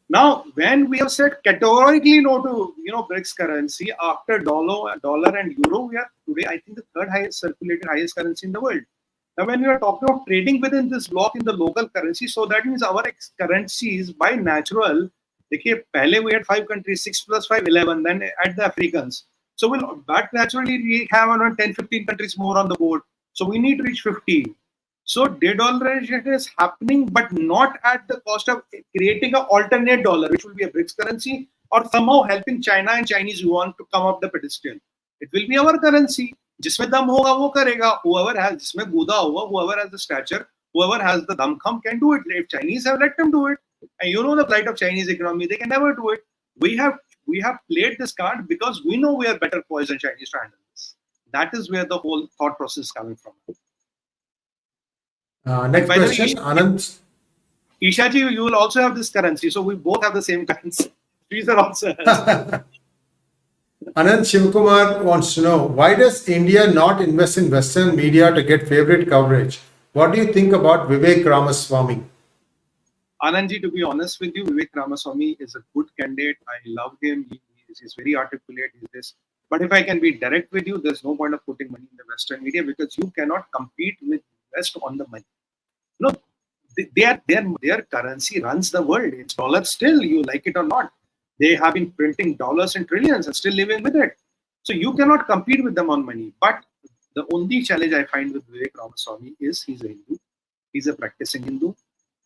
Now, when we have said categorically no to BRICS currency after dollar and euro, we are today I think the third highest circulated highest currency in the world. Now, when we are talking of trading within this block in the local currency, so that means our currencies by natural. Pehle we had 5 countries, 6 plus 5, 11. Then add the Africans. So but naturally we have around 10, 15 countries more on the board. So we need to reach 50. So de-dollarization is happening, but not at the cost of creating an alternate dollar, which will be a BRICS currency, or somehow helping China and Chinese yuan to come up the pedestal. It will be our currency. Jisme dam hoga wo karega. Whoever has, jisme guda hoga, whoever has the stature, whoever has the damkham can do it. If Chinese have, let them do it. And you know the plight of Chinese economy, they can never do it. We have played this card because we know we are better poised than Chinese to handle this. That is where the whole thought process is coming from. Next question, Anand. Isha ji, you will also have this currency, so we both have the same currency. These are also. Anand Shivkumar wants to know, why does India not invest in Western media to get favorite coverage? What do you think about Vivek Ramaswamy? Anandji, to be honest with you, Vivek Ramaswamy is a good candidate. I love him. He's very articulate. He's this. But if I can be direct with you, there's no point of putting money in the Western media because you cannot compete with West on the money. No, their currency runs the world. It's dollars still, you like it or not. They have been printing dollars in trillions and still living with it. So you cannot compete with them on money. But the only challenge I find with Vivek Ramaswamy is he's a Hindu. He's a practicing Hindu.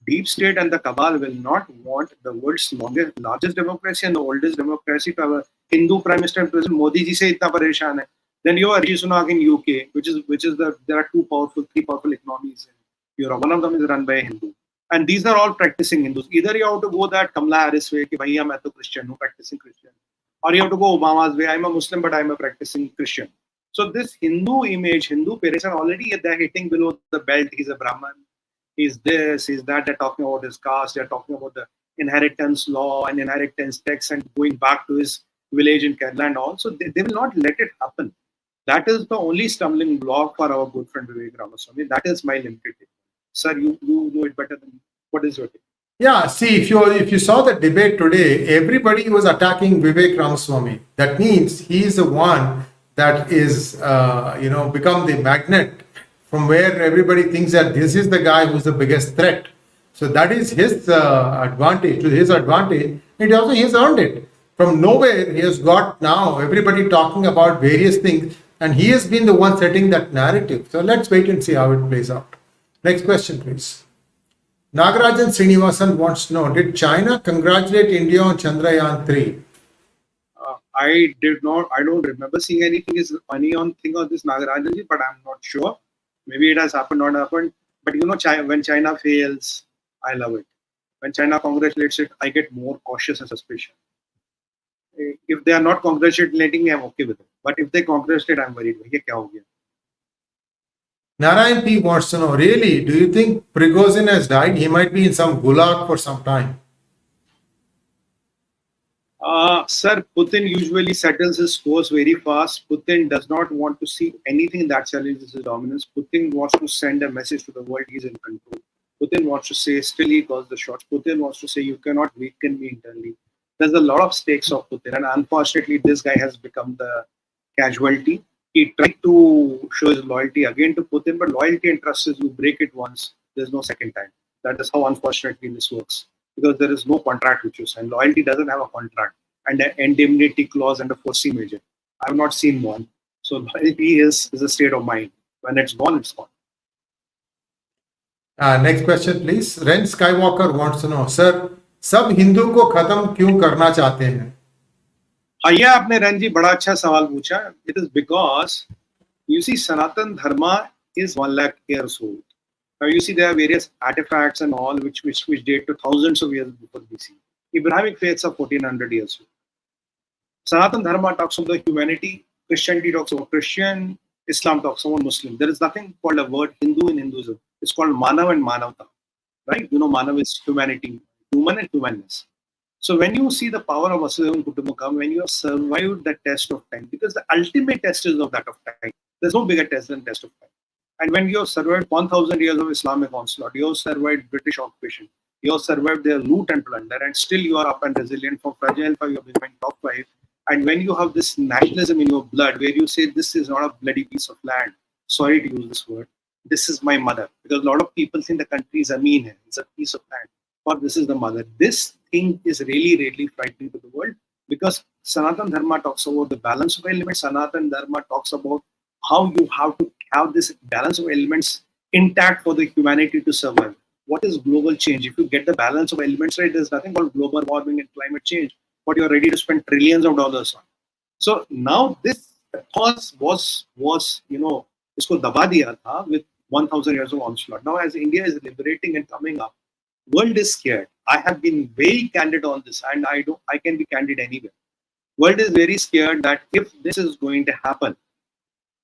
Deep state and the cabal will not want the world's largest democracy and the oldest democracy to have a Hindu prime minister and president. Modi ji se itna pareshan hai. Then you have Rishi Sunak in UK, which is there are three powerful economies in Europe. One of them is run by a Hindu, and these are all practicing Hindus. Either you have to go that Kamala Harris way, ki bhaiya main to Christian, no practicing Christian, or you have to go Obama's way. I'm a Muslim, but I'm a practicing Christian. So this Hindu image, Hindu parents are already they're hitting below the belt. He's a Brahman. He's this, he's that. They're talking about his caste. They're talking about the inheritance law and inheritance tax and going back to his village in Kerala and all. So they will not let it happen. That is the only stumbling block for our good friend Vivek Ramaswamy. That is my limited take. Sir, you know it better than me. What is your take? Yeah, see, if you saw the debate today, everybody was attacking Vivek Ramaswamy. That means he is the one that is, become the magnet from where everybody thinks that this is the guy who's the biggest threat. So that is his advantage. To his advantage, he has earned it. From nowhere, he has got now everybody talking about various things, and he has been the one setting that narrative. So let's wait and see how it plays out. Next question, please. Nagarajan Srinivasan wants to know, did China congratulate India on Chandrayaan 3? I don't remember seeing anything is funny on this Nagarajan, but I'm not sure. Maybe it has happened, not happened. But when China fails, I love it. When China congratulates it, I get more cautious and suspicious. If they are not congratulating me, I'm okay with it. But if they congratulate, I'm worried. Narayan P wants to know, really, do you think Prigozhin has died? He might be in some gulag for some time. Sir, Putin usually settles his scores very fast. Putin does not want to see anything that challenges his dominance. Putin wants to send a message to the world he's in control. Putin wants to say, still he calls the shots. Putin wants to say, you cannot weaken me internally. There's a lot of stakes of Putin, and unfortunately, this guy has become the casualty. He tried to show his loyalty again to Putin, but loyalty and trust is you break it once, there's no second time. That is how, unfortunately, this works. Because there is no contract which you sign. Loyalty doesn't have a contract and an indemnity clause and a 𝗥𝐶 major. I have not seen one. So loyalty is a state of mind. When it's gone, it's gone. Next question, please. Ren Skywalker wants to know, sir, सब हिंदू को खत्म क्यों करना चाहते हैं? ये आपने run जी बड़ा अच्छा सवाल पूछा. It is because You see, Sanatan Dharma is 1 lakh years old. Now you see there are various artifacts and all which date to thousands of years before BC. Abrahamic faiths are 1400 years old. Sanatan Dharma talks about the humanity, Christianity talks about Christian, Islam talks about Muslim. There is nothing called a word Hindu in Hinduism. It's called Manav and Manavta. Right? You know, Manav is humanity, human and humanness. So when you see the power of Vasudhaivam Kutumbakam, when you have survived the test of time, because the ultimate test is of that of time. There's no bigger test than test of time. And when you have survived 1000 years of Islamic onslaught, you have survived British occupation, you have survived their loot and plunder, and still you are up and resilient. From fragile 5, you have become top 5. And when you have this nationalism in your blood, where you say, this is not a bloody piece of land, sorry to use this word, this is my mother. Because a lot of people think the country is Amin, it's a piece of land, or this is the mother. This thing is really, really frightening to the world, because Sanatan Dharma talks about the balance of elements. Sanatan Dharma talks about how you have to have this balance of elements intact for the humanity to survive. What is global change? If you get the balance of elements right, there's nothing called global warming and climate change, but you're ready to spend trillions of dollars on. So now this cause was isko daba diya tha with 1000 years of onslaught. Now as India is liberating and coming up, world is scared. I have been very candid on this, and I can be candid anywhere. World is very scared that if this is going to happen,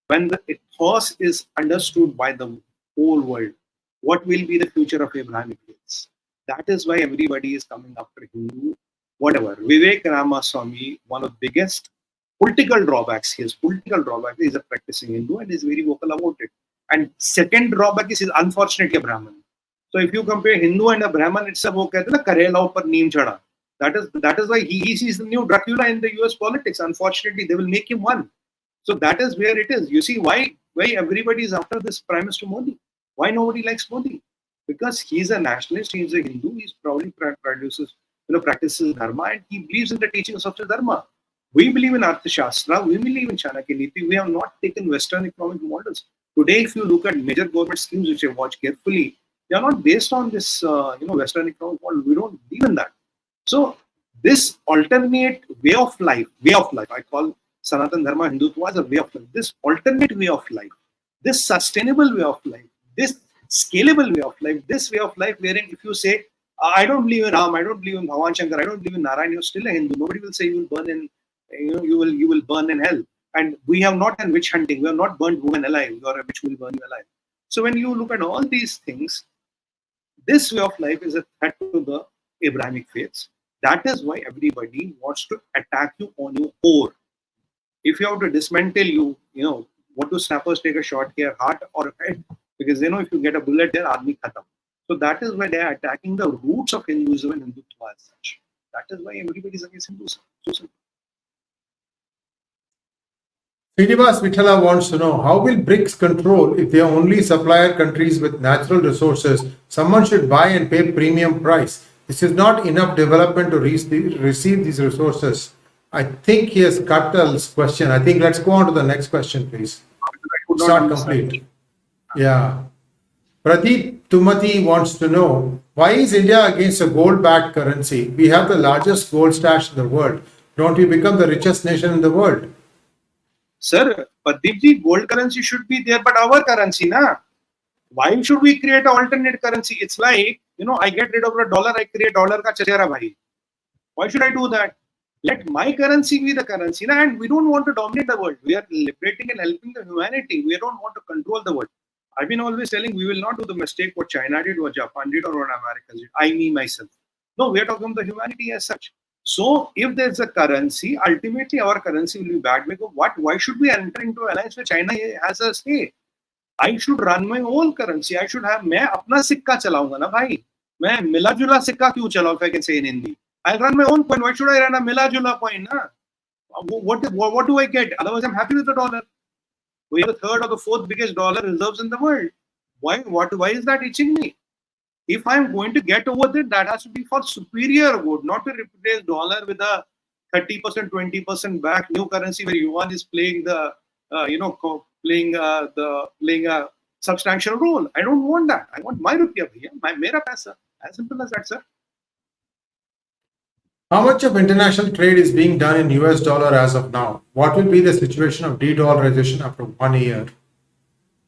when the cause is understood by the whole world, what will be the future of Abrahamic faiths? That is why everybody is coming after Hindu, whatever. Vivek Ramaswamy, one of the biggest political drawbacks, his political drawback is a practicing Hindu and is very vocal about it. And second drawback is unfortunately a Brahmin. So if you compare Hindu and a Brahmin, it's a Karela upar neem chada. That is why he sees the new Dracula in the US politics. Unfortunately, they will make him one. So that is where it is. You see why everybody is after this Prime Minister Modi. Why nobody likes Modi? Because he's a nationalist, he's a Hindu, he probably practices Dharma, and he believes in the teachings of the Dharma. We believe in Arthashastra, we believe in Chanakya Niti. We have not taken Western economic models. Today, if you look at major government schemes which I watch carefully, they are not based on this Western economic model. We don't believe in that. So this alternate way of life, I call Sanatan Dharma Hindutva as a way of life. This alternate way of life, this sustainable way of life, this scalable way of life, this way of life wherein if you say, I don't believe in Ram, I don't believe in Bhagwan Shankar, I don't believe in Narayan, you're still a Hindu. Nobody will say you will burn in, you will burn in hell. And we have not done witch hunting. We have not burned women alive, or a witch will burn you alive. So when you look at all these things, this way of life is a threat to the Abrahamic faiths. That is why everybody wants to attack you on your core. If you have to dismantle you, what do snappers take a shot here, heart or head? Because if you get a bullet there, army khatam. So that is why they are attacking the roots of Hinduism and Hindutva as such. That is why everybody is against Hinduism. Srinivas Vithala wants to know, how will BRICS control if they are only supplier countries with natural resources? Someone should buy and pay premium price. This is not enough development to receive these resources. I think he has cut the question. I think let's go on to the next question, please. It's not complete. Yeah. Pradeep Tumati wants to know, why is India against a gold-backed currency? We have the largest gold stash in the world. Don't we become the richest nation in the world? Sir, Pradeepji, gold currency should be there, but our currency, na? Why should we create an alternate currency? It's like, I get rid of a dollar, I create dollar ka chachera bhai. Why should I do that? Let my currency be the currency, na? And we don't want to dominate the world. We are liberating and helping the humanity. We don't want to control the world. I've been always telling we will not do the mistake what China did, what Japan did, or what America did. I, me, myself. No, we are talking about the humanity as such. So if there's a currency, ultimately our currency will be bad. Because why should we enter into alliance where China has a say? I should run my own currency. I should have, मैं अपना सिक्का चलाऊंगा ना भाई. मैं मिला जुला सिक्का क्यों चलाऊं? If I can say in Hindi, I'll run my own coin. Why should I run a mila jula coin? Na? What do I get? Otherwise, I'm happy with the dollar. We have the third or the fourth biggest dollar reserves in the world. Why is that itching me? If I'm going to get over there, that has to be for superior good, not to replace dollar with a 30%, 20% back new currency where Yuan is playing the, playing a substantial role. I don't want that. I want my rupiah, mera paisa. As simple as that, sir. How much of international trade is being done in US dollar as of now? What will be the situation of de-dollarization after 1 year?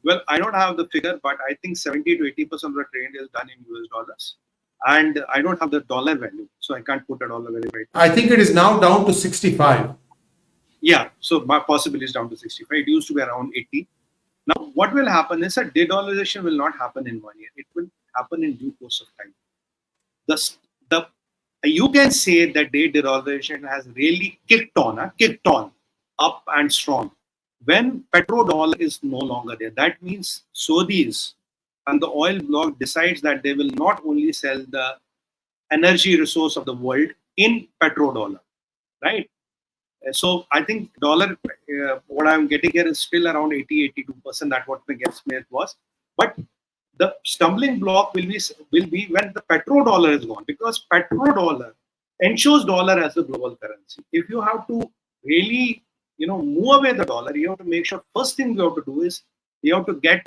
Well, I don't have the figure, but I think 70 to 80% of the trade is done in US dollars. And I don't have the dollar value, so I can't put a dollar value right now. I think it is now down to 65. Yeah, so possibly it's down to 65. It used to be around 80. Now, what will happen is that de-dollarization will not happen in 1 year. It will happen in due course of time. You can say that de-dollarization has really kicked on up and strong. When petrodollar is no longer there, that means Saudis and the oil bloc decides that they will not only sell the energy resource of the world in petrodollar, right? So I think dollar, what I'm getting here is still around 80-82%. That's what the guesstimate was. But the stumbling block will be when the petrodollar is gone, because petrodollar ensures dollar as a global currency. If you have to really, move away the dollar, you have to make sure first thing you have to do is you have to get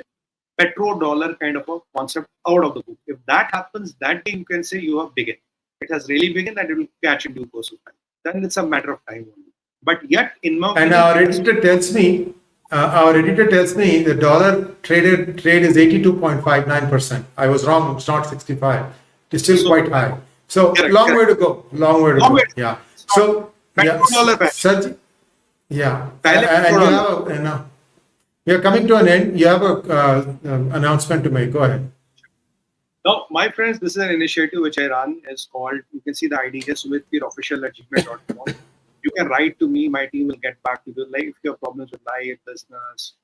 petrodollar kind of a concept out of the book. If that happens, that day you can say you have begun. It has really begun and it will catch in due course of time. Then it's a matter of time only. But yet, in my and our editor tells me the dollar trade is 82.59%. I was wrong. It's not 65. It's still quite high. So long way to go. Long way to go. Yeah. So yeah. And we are coming to an end. You have a announcement to make. Go ahead. Now, my friends, this is an initiative which I run. It's called, you can see the ID here, 𝗤𝗏𝗏𝗏𝗏@gmail.com. You can write to me. My team will get back to you. Like if you have problems with life, business,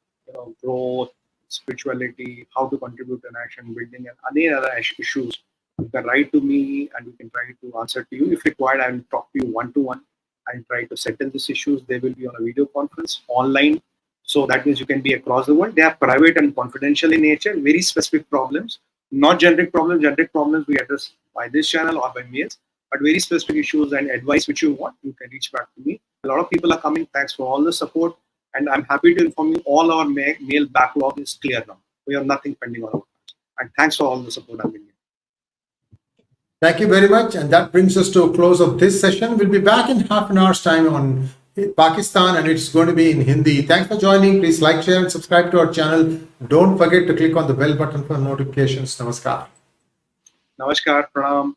growth, spirituality, how to contribute to nation building, and any other issues, you can write to me and we can try to answer to you. If required, I will talk to you one-to-one and try to settle these issues. They will be on a video conference online. So that means you can be across the world. They are private and confidential in nature, very specific problems, not generic problems. Generic problems we address by this channel or by mails, but very specific issues and advice which you want, you can reach back to me. A lot of people are coming. Thanks for all the support. And I'm happy to inform you all our mail backlog is clear now. We have nothing pending on our hands. And thanks for all the support I've been getting. Thank you very much. And that brings us to a close of this session. We'll be back in half an hour's time on Pakistan, and it's going to be in Hindi. Thanks for joining. Please like, share, and subscribe to our channel. Don't forget to click on the bell button for notifications. Namaskar. Namaskar, pranam,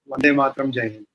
Vande Mataram, Jai Hind.